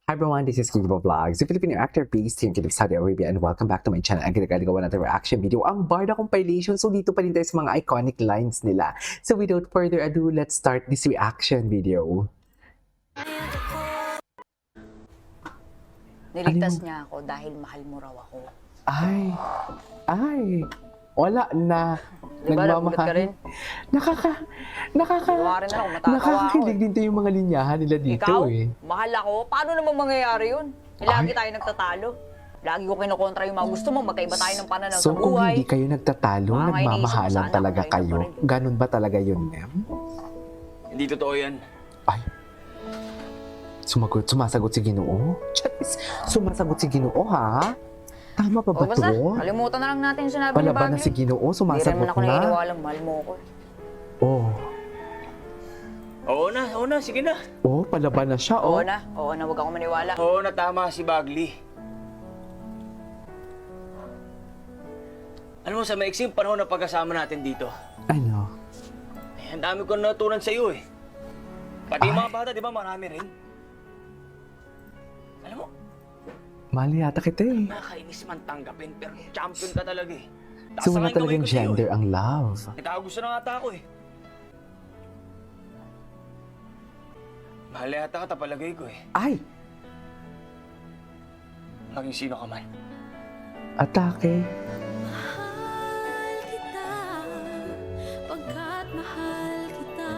Hi everyone, this is Kibo Vlogs, a Filipino actor based here in Saudi Arabia, and welcome back to my channel. Ang ginagawa natin reaction video, ang Barda compilation. So dito pa rin tayo sa mga iconic lines nila. So without further ado, let's start this reaction video. Niligtas niya ako dahil mahal mo raw ako. Ay, wala na. Diba, nagulat ka rin? Nakakakilig na ako, Nakakakilig din tayo yung mga linyahan nila dito. Ikaw, eh. mahal ako? Paano naman mangyayari yun? Lagi tayo nagtatalo. Lagi ko kinukontra yung mga gusto mo, magkaiba tayo ng pananaw sa So kung buhay. hindi kayo nagtatalo, Mga iniisip ko nagmamahalan sana talaga kung kayo kayo. pa rin. Ganun ba talaga yun, ma'am? Hindi totoo yan. Ay. Sumasagot si Ginoo? Charis, sumasagot si Ginoo, ha? Tama pa ba O basta, to? kalimutan na lang natin yung sinabi ni Palaban na Bagley. si Ginoo, Hindi rin sumasagot man ako na. naniniwala, mahal mo ako. Oh. Oo na, sige na. Oh, palaban na siya, oh. Oo na, huwag ako maniwala. Oo na, tama si Bagley. Alam mo, sa maiksing panahon na pagkasama natin dito, Ano? ang dami ko natutunan sa iyo eh. Pati yung mga bata, di ba, marami rin. Alam mo, Mahal yata kita eh. nakakainis man tanggapin, pero champion ka talaga eh. So wala Taas ang kamay talagang ko sa'yo, gender ang love. Nagkakagusto na ata ako eh. Mahal yata ka, tapalagay ko eh. Ay! Maging sino ka man. Atake. Mahal kita, pagkat mahal kita.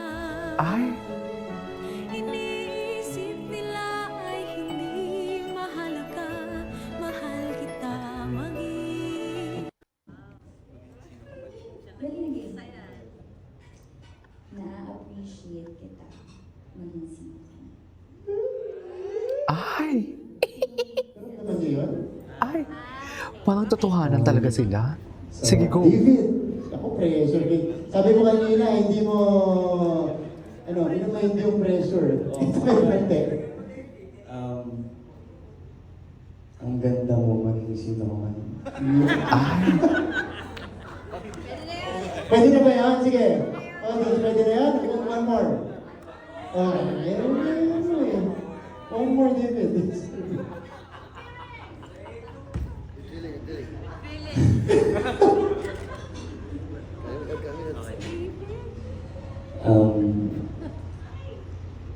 Ay! Iniisip nila ay hindi mahalaga, mahal kita maging. Na-appreciate kita maging sino ka. Ay! Ay! Parang totohanan talaga sila. Sige, go. David, ako pressure. Sabi ko kanina, hindi mo, hindi yung pressure. Ito may parte. Ang ganda mo maging sino ka. Ay! Pwede na ba yan? Sige. Pwede na yan? One more. Meron na yan. One more, David.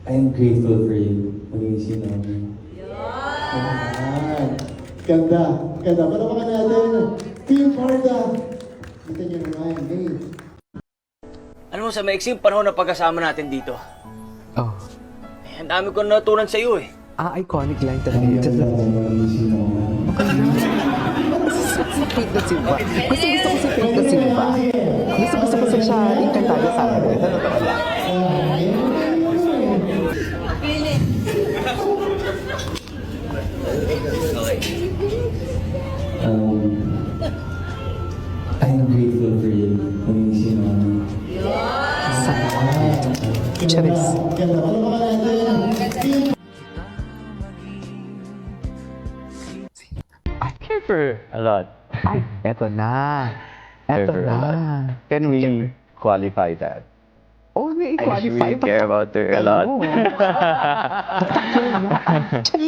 I'm grateful for you. Maging sino kami. Ayan. Ganda. Patapakan natin. Team Barda. Kita nyo naman. Hey. Alam mo, sa maiksing panahon na pagkasama natin dito, Oh. ang dami ko natutunan sa iyo eh. Iconic line talaga yun. Maging sino kami. Si Faith na Silva. Gusto ko si Faith na Silva. Gusto ko siya Encantada sa akin. Ano to wala? I'm grateful for you. Maging sino kami. Sana all. Charis. Ganda. Patapakan natin. Team Care for her a lot. Ay, eto na. Care Eto for her a lot. na. Can we qualify that? Oh, may I qualify really care about her a lot.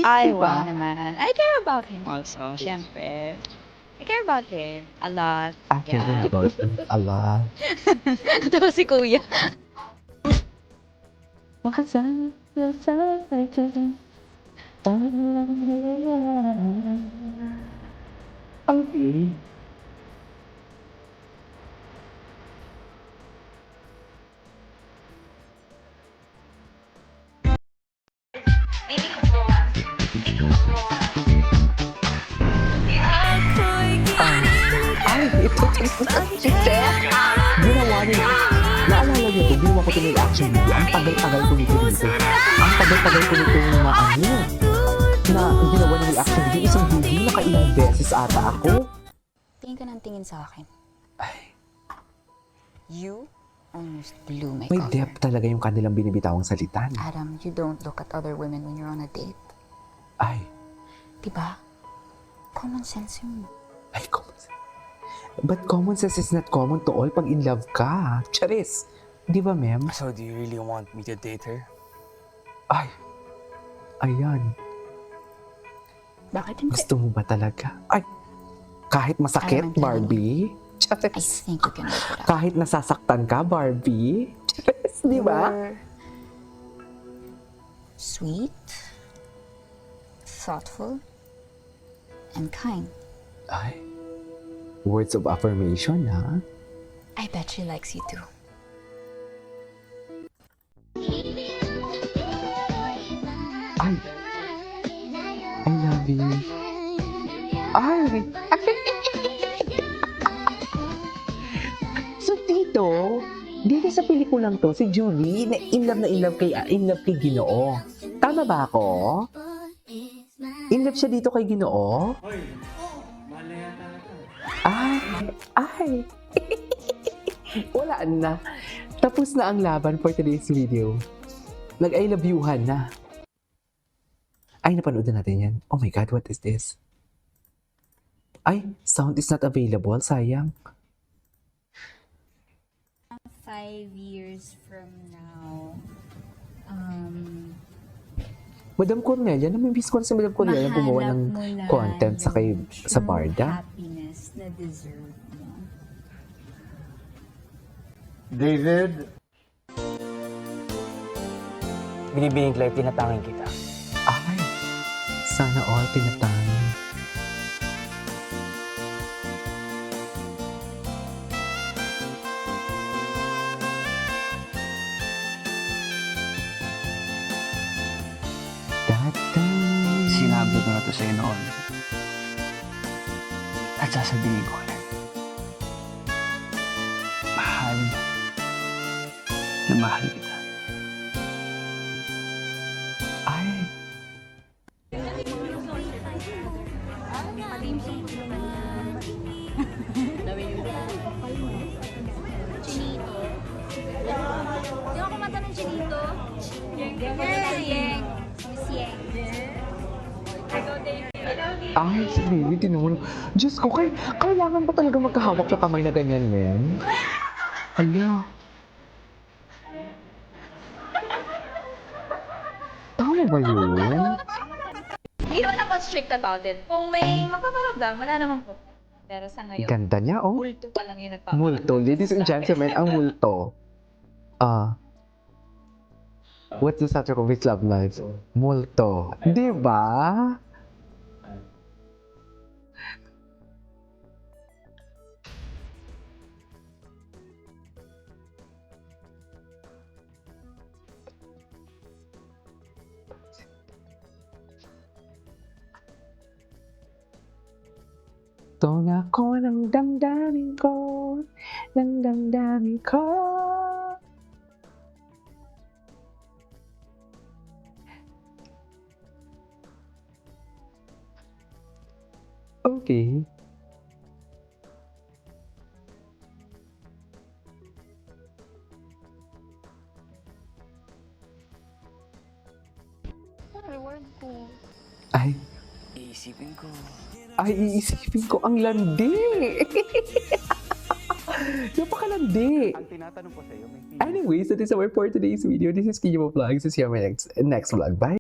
Ay, wow naman. I care about him also, syempre. I care about him a lot. Actually, about a lot. Ito si Kuya. Ay, ito. Ginawa niya. Naalala niyo ito, ginawa ko ito ng action video. Ang tagal-tagal ko nito dito. Ang tagal-tagal ko nito yung mga na ginawa ng reaction video. Isang video, nakailang beses ata ako. Tingin ka ng tingin sa akin. You almost blew my May cover. depth talaga yung kanilang binibitawang salitan. Adam, you don't look at other women when you're on a date. Ay, Diba? Common sense yun. ay, common sense. But common sense is not common to all pag in love ka. Charis. Di ba, ma'am? So, do you really want me to date her? Ay, ayan. Bakit hindi? Gusto mo ba talaga? Ay, kahit masakit, Alam mo, Barbie. I Charis. think you can work it out. Kahit nasasaktan ka, Barbie. Charis, di ba? You're sweet, thoughtful, and kind. Ay, words of affirmation, ha? I bet she likes you too. Ay, I love you. Ay! So, dito sa pelikulang to, si Julie, na in love kay Ginoo. Tama ba ako? In love siya dito kay Ginoo? Ay! Wala na. Tapos na ang laban for today's video. Nag-I love you-han na. Ay, napanood na natin yan. Oh my God, what is this? Ay, sound is not available. Sayang. 5 years from now, Madam Cornelia, namimiss ko na si Madam Cornelia gumawa ng content sa Barda. happiness na deserve mo. David, Binibining life, tinatangin kita. Ay, sana all tinatangin. Sinabi ko na to sa'yo noon. At sasabihin ko ulit. Mahal na mahal kita. Ay, Di ako kumanta ng Chinito. Girl, Yeng. Miss Yeng. ay, si Baby, tinuro. Diyos ko, kailangan ba talaga magkahawak sa kamay na ganyan, men? Hala. Tama ba yun? Hindi naman ako strict about it. Kung may mapaparamdam, wala naman po. Pero sa ngayon, Ganda niya, oh. multo pa lang yung nagpaparamdam. Multo. Ladies and gentlemen, ang multo. What's the subject of his love life? Multo. Di ba? Ito na ko ng damdamin ko, ng damdamin ko. Okay. Reward ko. Ay, Iisipin ko. iisipin ko ang landi. Napakalandi. Ang tinatanong ko sa'yo, may Anyway, so this is our for today's video. This is Kiyo Vlogs. See you on my next vlog. Bye.